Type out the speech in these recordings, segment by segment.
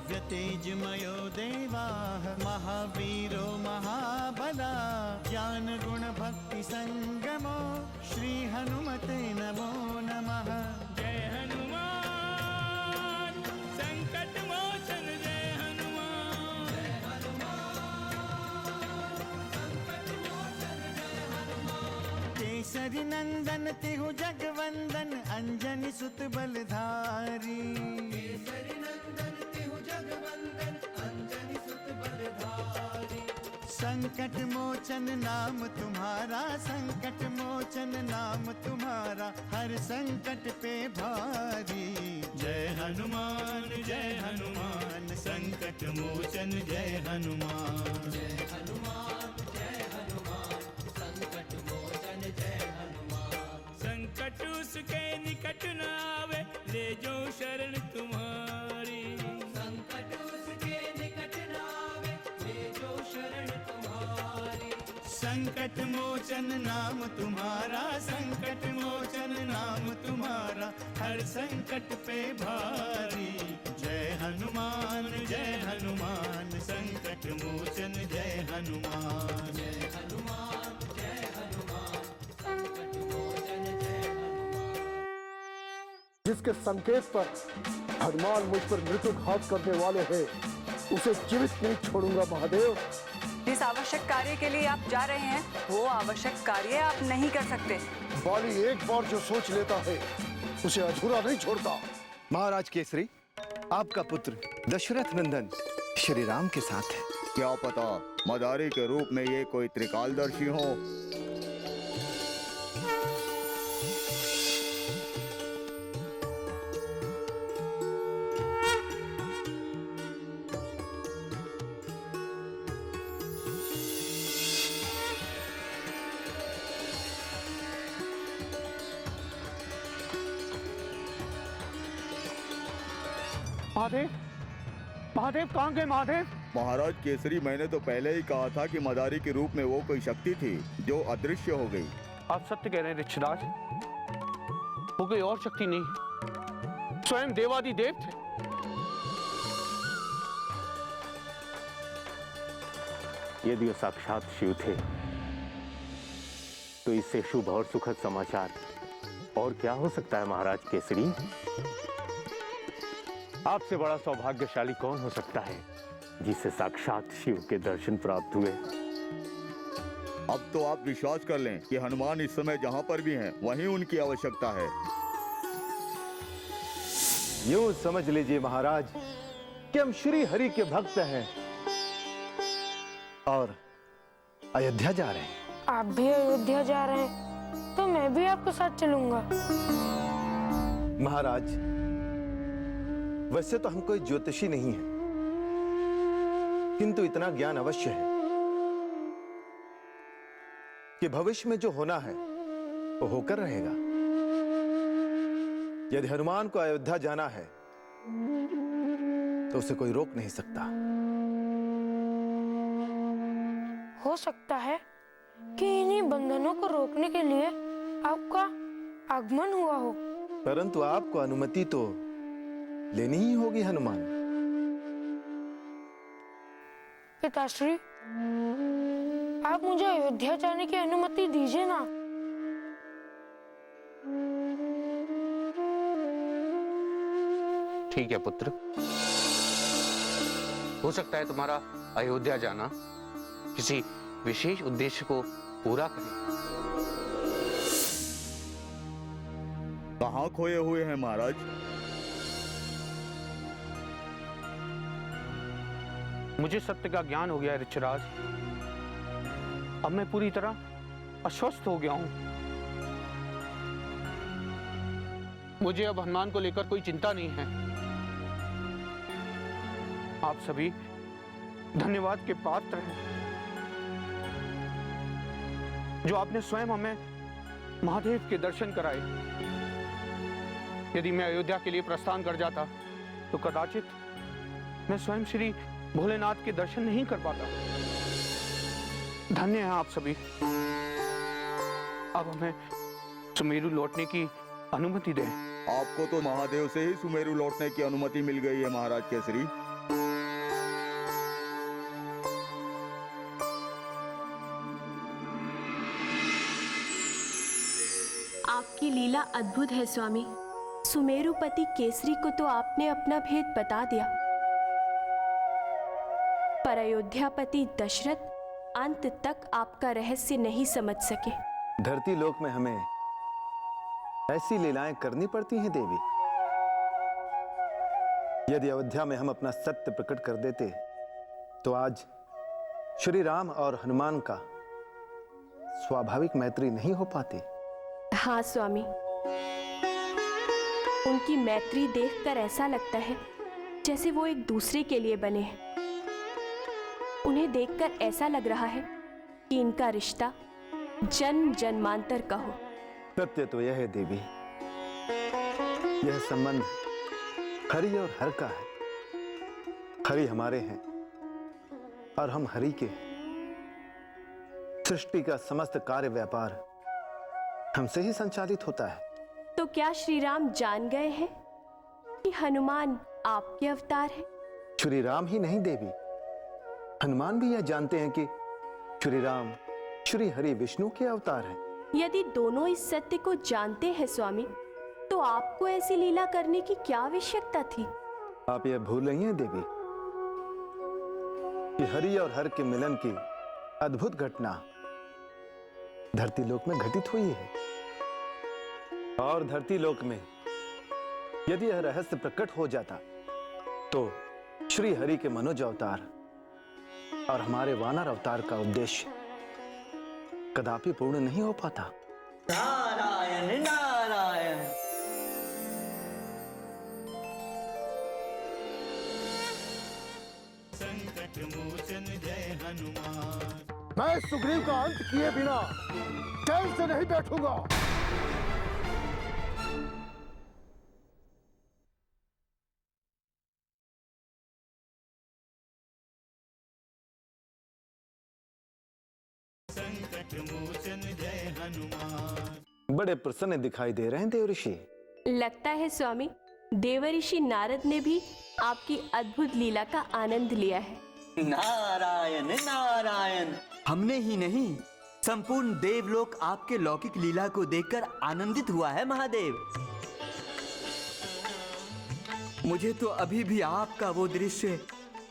दिव्य तेजमयो देवाः महावीरो महाबला ज्ञान गुण भक्ति संगमो श्री हनुमते नमो नमः। जय हनुमान संकट मोचन जय हनुमान। जय हनुमान संकट मोचन जय हनुमान। केसरी नंदन तिहु जगवंदन अंजनी सुत बलधारी। केसरी नंदन तिहु जगवंदन अंजनी सुत बलधारी। संकट मोचन नाम तुम्हारा संकट मोचन नाम तुम्हारा हर संकट पे भारी। जय हनुमान संकट मोचन जय हनुमान। जय हनुमान संकट मोचन जय हनुमान। संकट उसके निकट न आवे ले जो शरण तुम्हारी। संकट उसके निकट न आवे ले जो शरण तुम्हारी। संकट मोचन नाम तुम्हारा संकट मोचन नाम तुम्हारा हर संकट पे भारी। जय हनुमान संकट मोचन जय हनुमान। जय हनुमान संकट मोचन जय हनुमान। जिसके संकेत पर हनुमान मुझ पर मृत्यु घात करने वाले हैं उसे जीवित नहीं छोड़ूंगा महादेव। जिस आवश्यक कार्य के लिए आप जा रहे हैं वो आवश्यक कार्य आप नहीं कर सकते। बाली एक बार जो सोच लेता है उसे अधूरा नहीं छोड़ता। महाराज केसरी, आपका पुत्र दशरथ नंदन श्री राम के साथ है। क्या पता मदारी के रूप में ये कोई त्रिकालदर्शी हो। महादेव महादेव कहाँ गए महादेव? महाराज केसरी, मैंने तो पहले ही कहा था कि मदारी के रूप में वो कोई शक्ति थी जो अदृश्य हो गई। आप सत्य कह रहे हैं ऋषिराज, वो कोई और शक्ति नहीं, स्वयं देवादिदेव थे। यदि वो साक्षात शिव थे तो इससे शुभ और सुखद समाचार और क्या हो सकता है महाराज केसरी। आपसे बड़ा सौभाग्यशाली कौन हो सकता है जिससे साक्षात शिव के दर्शन प्राप्त हुए। अब तो आप विश्वास कर लें कि हनुमान इस समय जहाँ पर भी हैं वहीं उनकी आवश्यकता है। यूं समझ लीजिए महाराज कि हम श्री हरि के भक्त हैं और अयोध्या जा रहे हैं। आप भी अयोध्या जा रहे हैं तो मैं भी आपके साथ चलूंगा। महाराज, वैसे तो हम कोई ज्योतिषी नहीं है, किंतु इतना ज्ञान अवश्य है कि भविष्य में जो होना है वो होकर रहेगा। यदि हनुमान को अयोध्या जाना है तो उसे कोई रोक नहीं सकता। हो सकता है कि इन्हीं बंधनों को रोकने के लिए आपका आगमन हुआ हो। परंतु आपको अनुमति तो लेनी ही होगी हनुमान। पिताश्री, आप मुझे अयोध्या जाने की अनुमति दीजिए ना। ठीक है पुत्र, हो सकता है तुम्हारा अयोध्या जाना किसी विशेष उद्देश्य को पूरा करे। कहाँ खोए हुए हैं महाराज? मुझे सत्य का ज्ञान हो गया है ऋषिराज। अब मैं पूरी तरह अस्वस्थ हो गया हूं। मुझे अब हनुमान को लेकर कोई चिंता नहीं है। आप सभी धन्यवाद के पात्र हैं जो आपने स्वयं हमें महादेव के दर्शन कराए। यदि मैं अयोध्या के लिए प्रस्थान कर जाता तो कदाचित मैं स्वयं श्री भोलेनाथ के दर्शन नहीं कर पाता। धन्य हैं आप सभी। अब हमें सुमेरु लौटने की अनुमति दें। आपको तो महादेव से ही सुमेरु लौटने की अनुमति मिल गई है महाराज केसरी। लीला अद्भुत है स्वामी। सुमेरुपति केसरी को तो आपने अपना भेद बता दिया, पर अयोध्यापति दशरथ अंत तक आपका रहस्य नहीं समझ सके। धरती लोक में हमें ऐसी लीलाएं करनी पड़ती हैं देवी। यदि अयोध्या में हम अपना सत्य प्रकट कर देते तो आज श्री राम और हनुमान का स्वाभाविक मैत्री नहीं हो पाती। हाँ स्वामी, उनकी मैत्री देखकर ऐसा लगता है जैसे वो एक दूसरे के लिए बने हैं। उन्हें देखकर ऐसा लग रहा है कि इनका रिश्ता जन्म जन्मांतर का हो। सत्य तो यह है देवी, यह संबंध हरि और हर का है। हरि हमारे हैं और हम हरि के। सृष्टि का समस्त कार्य व्यापार हमसे ही संचालित होता है। तो क्या श्री राम जान गए हैं कि हनुमान आपके अवतार हैं? श्री राम ही नहीं देवी, हनुमान भी यह जानते हैं कि श्री राम श्री हरि विष्णु के अवतार हैं। यदि दोनों इस सत्य को जानते हैं स्वामी, तो आपको ऐसी लीला करने की क्या आवश्यकता थी? आप यह भूल रही हैं देवी कि हरि और हर के मिलन की अद्भुत घटना धरती लोक में घटित हुई है। और धरती लोक में यदि यह रहस्य प्रकट हो जाता तो श्री हरि के मनोज अवतार और हमारे वानर अवतार का उद्देश्य कदापि पूर्ण नहीं हो पाता। नारायण नारायण। संकट मोचन जय हनुमान। मैं सुग्रीव का अंत किए बिना चैन से नहीं बैठूंगा। संकट मोचन जय हनुमान। बड़े प्रसन्न दिखाई दे रहे हैं देव ऋषि। लगता है स्वामी, देवऋषि नारद ने भी आपकी अद्भुत लीला का आनंद लिया है। नारायण नारायण। हमने ही नहीं, संपूर्ण देवलोक आपके लौकिक लीला को देखकर आनंदित हुआ है महादेव। मुझे तो अभी भी आपका वो दृश्य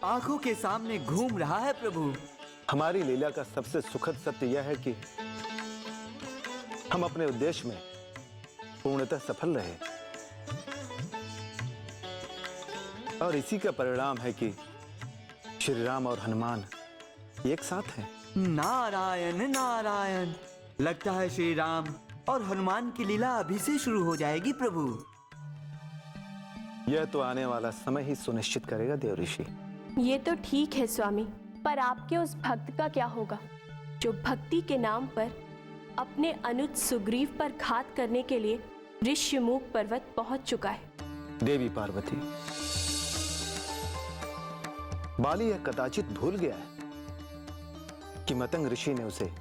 आंखों के सामने घूम रहा है प्रभु। हमारी लीला का सबसे सुखद सत्य यह है कि हम अपने उद्देश्य में पूर्णतः सफल रहे, और इसी का परिणाम है कि श्री राम और हनुमान एक साथ हैं। नारायण नारायण। लगता है श्री राम और हनुमान की लीला अभी से शुरू हो जाएगी प्रभु। यह तो आने वाला समय ही सुनिश्चित करेगा देव ऋषि। ये तो ठीक है स्वामी, पर आपके उस भक्त का क्या होगा जो भक्ति के नाम पर अपने अनुज सुग्रीव पर घात करने के लिए ऋष्यमुख पर्वत पहुंच चुका है। देवी पार्वती, बाली यह कदाचित भूल गया है कि मतंग ऋषि ने उसे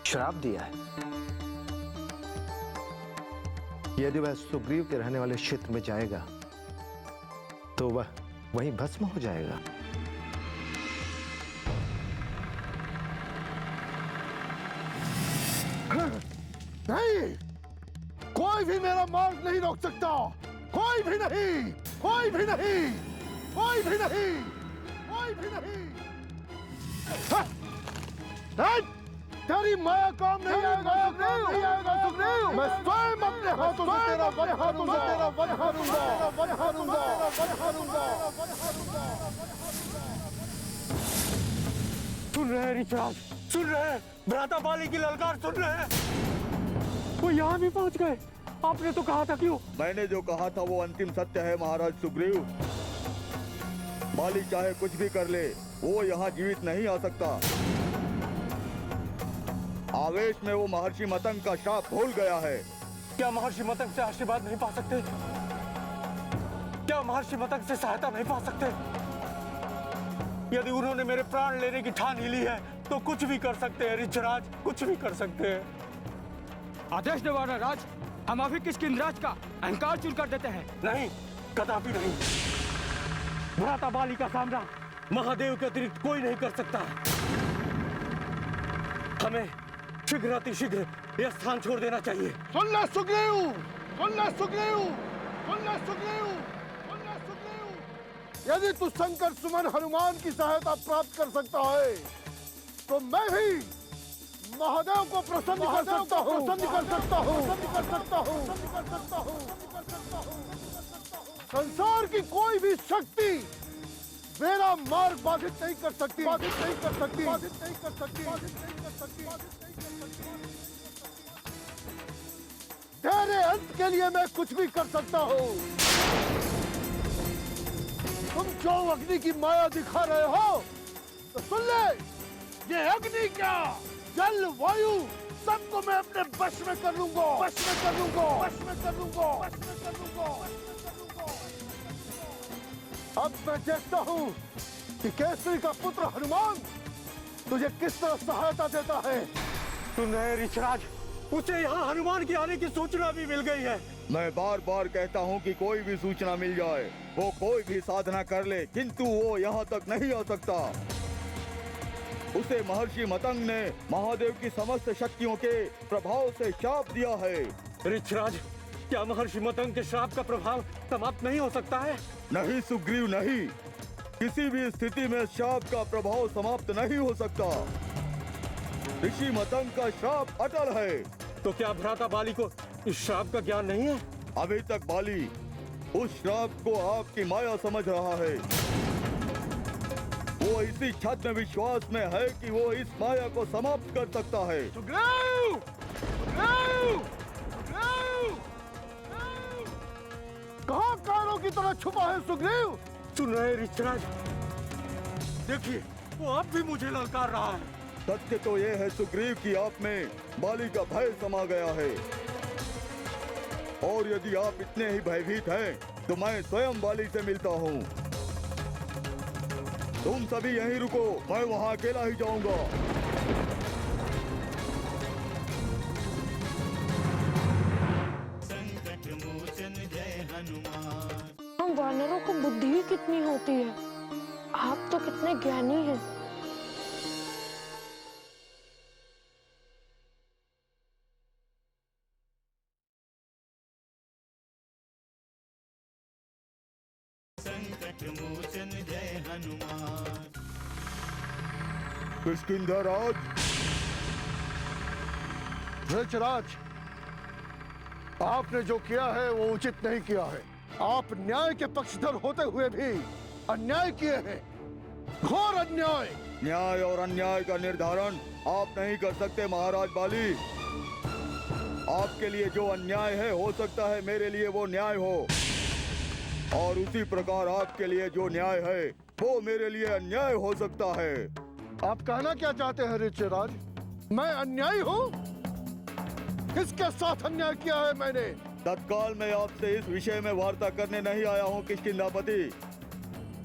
श्राप दिया है। यदि वह सुग्रीव के रहने वाले क्षेत्र में जाएगा तो वह वहीं भस्म हो जाएगा। नहीं, कोई भी मेरा मार्ग नहीं रोक सकता। कोई भी नहीं, कोई भी नहीं, कोई भी नहीं, कोई भी नहीं। तेरी माया काम नहीं आएगा सुग्रीव। मैं स्वयं अपने हाथों से तेरा वध करूंगा। सुन रहे हैं ऋषराज, सुन रहे हैं, भ्राता बाली की ललकार सुन रहे हैं। वो यहाँ भी पहुँच गए। आपने तो कहा था क्यों? मैंने जो कहा था वो अंतिम सत्य है महाराज सुग्रीव। बाली चाहे कुछ भी कर ले, वो यहाँ जीवित नहीं आ सकता। आवेश में वो महर्षि मतंग का शाप भूल गया है। क्या महर्षि मतंग से आशीर्वाद नहीं पा सकते? क्या महर्षि मतंग से सहायता नहीं पा सकते? यदि उन्होंने मेरे प्राण लेने की ठान ही ली है तो कुछ भी कर सकते हैं ऋषराज, कुछ भी कर सकते हैं। आदेश दे वानरराज, हम अभी किष्किंधराज का अहंकार चूर कर देते हैं। नहीं, कदापि नहीं। भ्राता बाली का सामना महादेव के अतिरिक्त कोई नहीं कर सकता। शीघ्र अतिशीघ्र यह स्थान छोड़ देना चाहिए। सुन ले सुग्रीव, सुन ले सुग्रीव, सुन ले सुग्रीव, सुन ले सुग्रीव। यदि तू शंकर सुमन हनुमान की सहायता प्राप्त कर सकता है तो मैं भी महादेव को प्रसन्न कर सकता हूँ, प्रसन्न कर सकता हूँ, प्रसन्न कर सकता हूँ, प्रसन्न कर सकता हूँ, प्रसन्न कर सकता हूँ। संसार की कोई भी शक्ति मेरा मार्ग बाधित नहीं कर सकती, बाधित नहीं कर सकती, बाधित नहीं कर सकती, बाधित नहीं कर सकती, बाधित नहीं कर सकती। तेरे अंत के लिए मैं कुछ भी कर सकता हूँ। तुम जो अग्नि की माया दिखा रहे हो तो सुन ले, ये अग्नि क्या, जल वायु सबको मैं अपने वश में कर लूंगा, वश में कर लूंगा, वश में कर लूंगा, वश में कर लूंगा, वश में कर लूंगा। अब मैं देखता हूँ कि केसरी का पुत्र हनुमान तुझे किस तरह सहायता देता है। सुनिए ऋषराज, उसे यहाँ हनुमान के आने की सूचना भी मिल गई है। मैं बार बार कहता हूँ कि कोई भी सूचना मिल जाए, वो कोई भी साधना कर ले, किंतु वो यहाँ तक नहीं आ सकता। उसे महर्षि मतंग ने महादेव की समस्त शक्तियों के प्रभाव से शाप दिया है। ऋषराज, क्या महर्षि मतंग के श्राप का प्रभाव समाप्त नहीं हो सकता है? नहीं सुग्रीव, नहीं। किसी भी स्थिति में शाप का प्रभाव समाप्त नहीं हो सकता। ऋषि मतंग का श्राप अटल है। तो क्या भ्राता बाली को इस श्राप का ज्ञान नहीं है? अभी तक बाली उस श्राप को आपकी माया समझ रहा है। वो इसी छद्म विश्वास में है कि वो इस माया को समाप्त कर सकता है। सुग्रीव! सुग्रीव! सुग्रीव! कहाँ कारों की तरह छुपा है सुग्रीव? सुन रहे ऋषराज, देखिए वो अब भी मुझे ललकार रहा है। सत्य तो ये है सुग्रीव कि आप में बाली का भय समा गया है, और यदि आप इतने ही भयभीत हैं तो मैं स्वयं बाली से मिलता हूँ। तुम सभी यहीं रुको, मैं वहाँ अकेला ही जाऊंगा। संकट मोचन जय हनुमान। हम वानरों को बुद्धि ही कितनी होती है, आप तो कितने ज्ञानी हैं। संकट मोचन जय हनुमान। किष्किंधाराज, ऋषराज, आपने जो किया है वो उचित नहीं किया है। आप न्याय के पक्षधर होते हुए भी अन्याय किए हैं, घोर अन्याय। न्याय और अन्याय का निर्धारण आप नहीं कर सकते महाराज बाली। आपके लिए जो अन्याय है, हो सकता है मेरे लिए वो न्याय हो, और उसी प्रकार आपके लिए जो न्याय है वो मेरे लिए अन्याय हो सकता है। आप कहना क्या चाहते हैं ऋषराज? मैं अन्यायी हूँ? किसके साथ अन्याय किया है मैंने? तत्काल मैं आपसे इस विषय में वार्ता करने नहीं आया हूँ किष्किंधापति।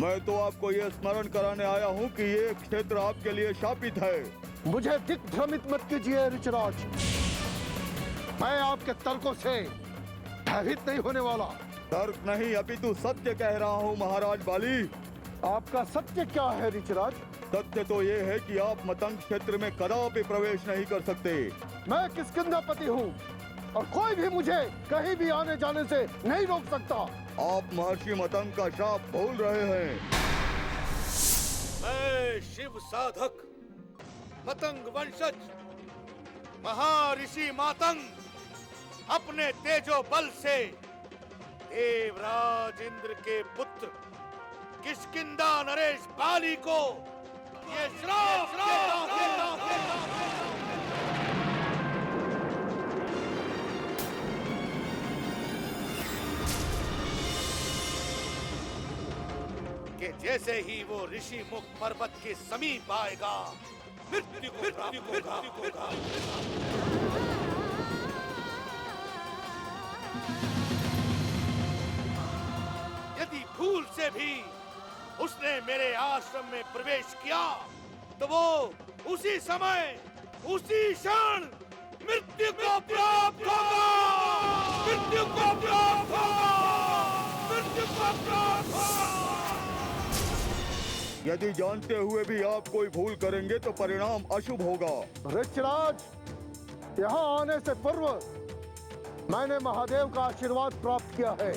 मैं तो आपको ये स्मरण कराने आया हूँ कि ये क्षेत्र आपके लिए शापित है। मुझे दिग्भ्रमित मत कीजिए ऋषराज। मैं आपके तर्कों से भयभीत नहीं होने वाला। तर्क नहीं, अपितु सत्य कह रहा हूँ महाराज बाली। आपका सत्य क्या है ऋषराज? सत्य तो ये है कि आप मतंग क्षेत्र में कदापि प्रवेश नहीं कर सकते। मैं किष्किंधापति हूँ और कोई भी मुझे कहीं भी आने जाने से नहीं रोक सकता। आप महर्षि मतंग का शाप भूल रहे हैं। मैं शिव साधक मतंग वंशज महर्षि मातंग अपने तेजो बल से देवराज इंद्र के पुत्र किष्किंधा नरेश बाली को ये श्राप कि जैसे ही वो ऋषि मुख पर्वत के समीप आएगा, मृत्यु को प्राप्त होगा। यदि भूल से भी उसने मेरे आश्रम में प्रवेश किया तो वो उसी समय, उसी क्षण मृत्यु को प्राप्त होगा। मृत्यु को प्राप्त होगा। मृत्यु को प्राप्त होगा। यदि जानते हुए भी आप कोई भूल करेंगे तो परिणाम अशुभ होगा। ऋषराज, यहाँ आने से पूर्व मैंने महादेव का आशीर्वाद प्राप्त किया है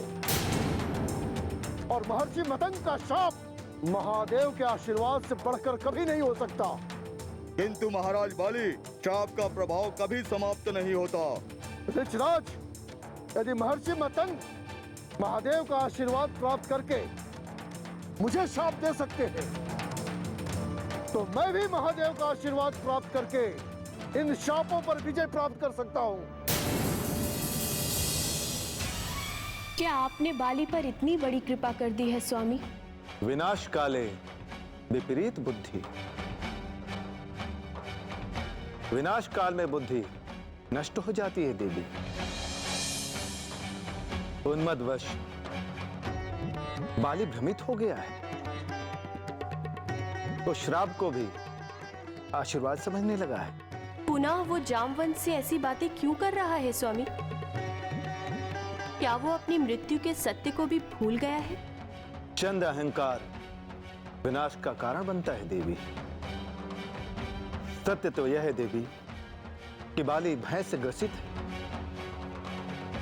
और महर्षि मतंग का शाप महादेव के आशीर्वाद से बढ़कर कभी नहीं हो सकता। किंतु महाराज बाली, शाप का प्रभाव कभी समाप्त नहीं होता। ऋषराज, यदि महर्षि मतंग महादेव का आशीर्वाद प्राप्त करके मुझे शाप दे सकते हैं, तो मैं भी महादेव का आशीर्वाद प्राप्त करके इन शापों पर विजय प्राप्त कर सकता हूँ। क्या आपने बाली पर इतनी बड़ी कृपा कर दी है स्वामी? विनाश काले विपरीत बुद्धि। विनाश काल में बुद्धि नष्ट हो जाती है देवी। उन्मदवश बाली भ्रमित हो गया है, तो श्राप को भी आशीर्वाद समझने लगा है। पुनः वो जामवंत से ऐसी बातें क्यों कर रहा है स्वामी? क्या वो अपनी मृत्यु के सत्य को भी भूल गया है? चंद अहंकार विनाश का कारण बनता है देवी। सत्य तो यह है देवी कि बाली भय से ग्रसित है।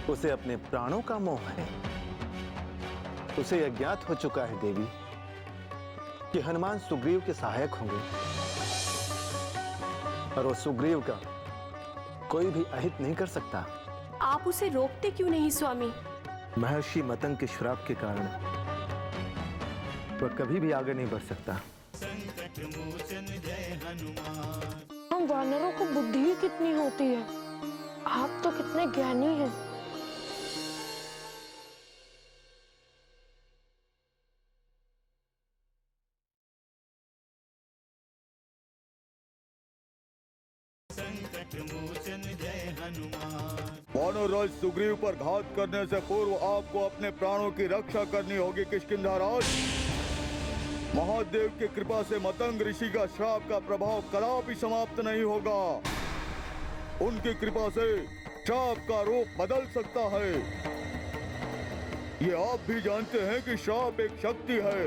उसे अपने प्राणों का मोह है। उसे यह ज्ञात हो चुका है देवी कि हनुमान सुग्रीव के सहायक होंगे और वो सुग्रीव का कोई भी अहित नहीं कर सकता। आप उसे रोकते क्यों नहीं स्वामी? महर्षि मतंग के श्राप के कारण वह कभी भी आगे नहीं बढ़ सकता। संकट मोचन जय हनुमान। हम वानरों को बुद्धि ही कितनी होती है, आप तो कितने ज्ञानी हैं। संकट मोचन जय हनुमान। वानरराज सुग्रीव पर घात करने से पूर्व आपको अपने प्राणों की रक्षा करनी होगी किष्किंधाराज। महादेव की कृपा से मतंग ऋषि का श्राप का प्रभाव कदापि समाप्त नहीं होगा। उनकी कृपा से श्राप का रूप बदल सकता है। ये आप भी जानते हैं कि श्राप एक शक्ति है,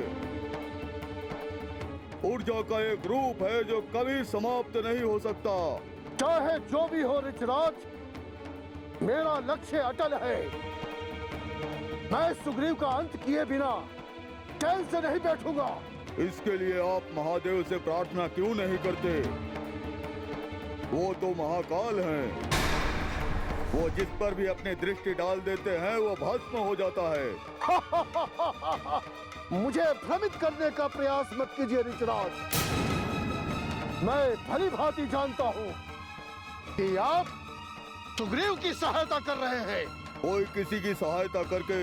ऊर्जा का एक रूप है जो कभी समाप्त नहीं हो सकता। चाहे जो भी हो ऋषराज, मेरा लक्ष्य अटल है। मैं सुग्रीव का अंत किए बिना चैन से नहीं बैठूंगा। इसके लिए आप महादेव से प्रार्थना क्यों नहीं करते? वो तो महाकाल हैं। वो जिस पर भी अपनी दृष्टि डाल देते हैं वो भस्म हो जाता है। मुझे भ्रमित करने का प्रयास मत कीजिए ऋषराज। मैं भली भांति जानता हूँ कि आप सुग्रीव की सहायता कर रहे हैं। कोई किसी की सहायता करके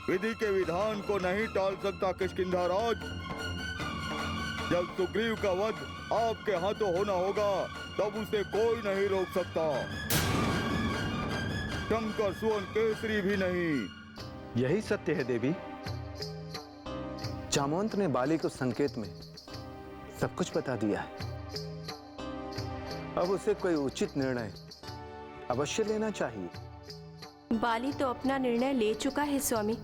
विधि के विधान को नहीं टाल सकता किष्किंधाराज। जब सुग्रीव का वध आपके हाथों होना होगा तब उसे कोई नहीं रोक सकता, शंकर सुवन केसरी भी नहीं। यही सत्य है देवी। जामवंत ने बाली को संकेत में सब कुछ बता दिया है। अब उसे कोई उचित निर्णय अवश्य लेना चाहिए। बाली तो अपना निर्णय ले चुका है स्वामी।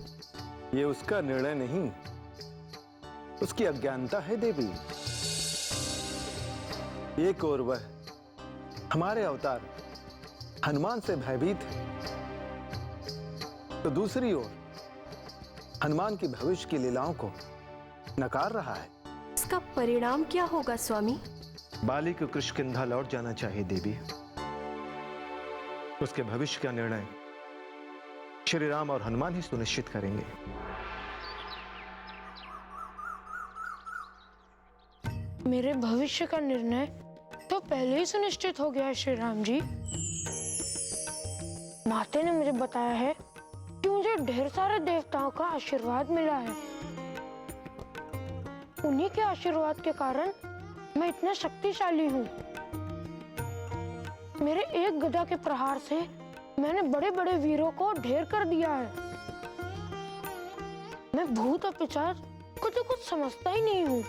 ये उसका निर्णय नहीं, उसकी अज्ञानता है देवी। एक ओर वह हमारे अवतार हनुमान से भयभीत है, तो दूसरी ओर हनुमान की भविष्य की लीलाओं को नकार रहा है। इसका परिणाम क्या होगा स्वामी? बाली को किष्किंधा लौट जाना चाहिए देवी। उसके भविष्य का निर्णय श्री राम और हनुमान ही सुनिश्चित करेंगे। मेरे भविष्य का निर्णय तो पहले ही सुनिश्चित हो गया है श्री राम जी। माते ने मुझे बताया है कि मुझे ढेर सारे देवताओं का आशीर्वाद मिला है। उन्हीं के आशीर्वाद के कारण मैं इतना शक्तिशाली हूँ। मेरे एक गदा के प्रहार से मैंने बड़े बड़े वीरों को ढेर कर दिया है। मैं भूत और पिशाच को तो कुछ समझता ही नहीं हूँ।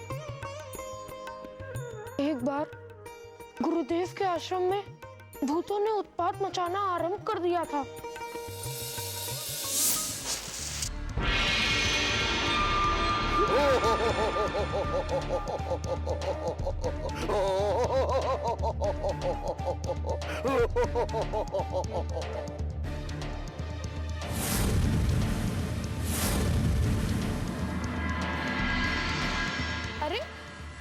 एक बार गुरुदेव के आश्रम में भूतों ने उत्पात मचाना आरंभ कर दिया था। अरे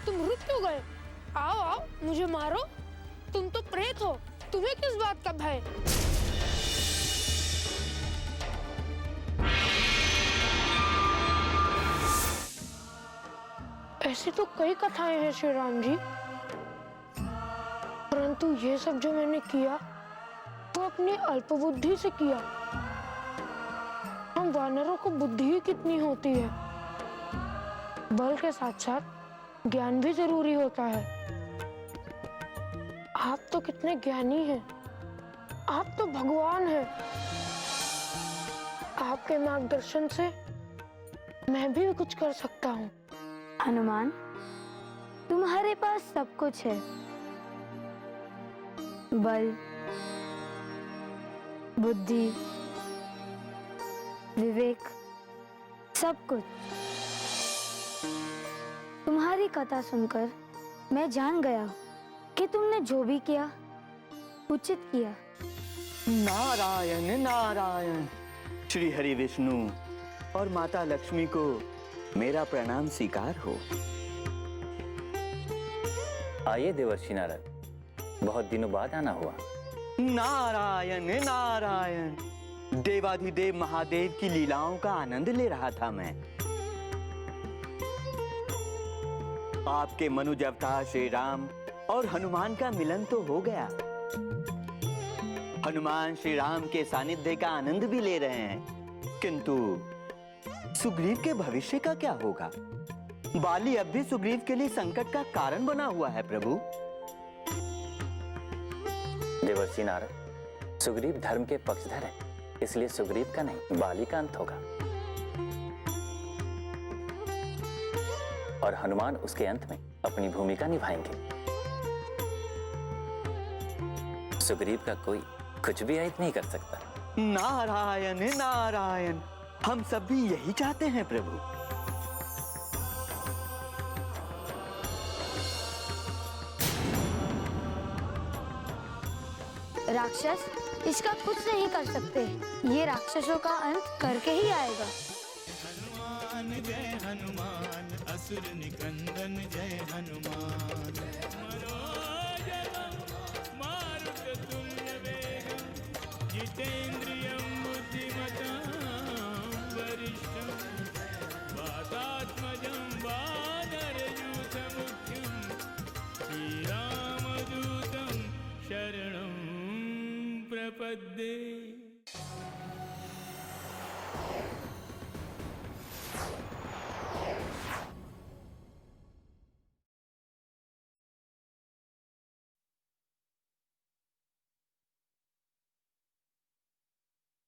तुम रुक क्यों गए? आओ आओ, मुझे मारो। तुम तो प्रेत हो, तुम्हें किस बात का भय? ऐसी तो कई कथाएं हैं श्री राम जी, परंतु ये सब जो मैंने किया वो अपनी अल्पबुद्धि से किया। हम वानरों को बुद्धि ही कितनी होती है, बल के साथ साथ ज्ञान भी जरूरी होता है। आप तो कितने ज्ञानी हैं, आप तो भगवान हैं। आपके मार्गदर्शन से मैं भी कुछ कर सकता हूँ। हनुमान, तुम्हारे पास सब कुछ है, बल, बुद्धि, विवेक, सब कुछ। तुम्हारी कथा सुनकर मैं जान गया कि तुमने जो भी किया उचित किया। नारायण नारायण। श्री हरि विष्णु और माता लक्ष्मी को मेरा प्रणाम स्वीकार हो। आइए देवर्षि नारद, बहुत दिनों बाद आना हुआ। नारायण नारायण। देवाधिदेव महादेव की लीलाओं का आनंद ले रहा था मैं। आपके मनुज अवतार श्री राम और हनुमान का मिलन तो हो गया। हनुमान श्री राम के सानिध्य का आनंद भी ले रहे हैं, किंतु सुग्रीव के भविष्य का क्या होगा? बाली अब भी सुग्रीव के लिए संकट का कारण बना हुआ है प्रभु। देवर्षि नारद, सुग्रीव धर्म के पक्षधर है, इसलिए सुग्रीव का नहीं बाली का अंत होगा और हनुमान उसके अंत में अपनी भूमिका निभाएंगे। सुग्रीव का कोई कुछ भी अहित नहीं कर सकता। नारायण नारायण। हम सब भी यही चाहते हैं प्रभु। राक्षस इसका कुछ नहीं कर सकते, ये राक्षसों का अंत करके ही आएगा। हनुमान जय हनुमान, असुर निकंदन जय हनुमान। जितेन्द्रियं बुद्धिमतां वरिष्ठं वातात्मजं वानरयूथमुख्यं श्रीरामदूतं शरणं प्रपद्ये।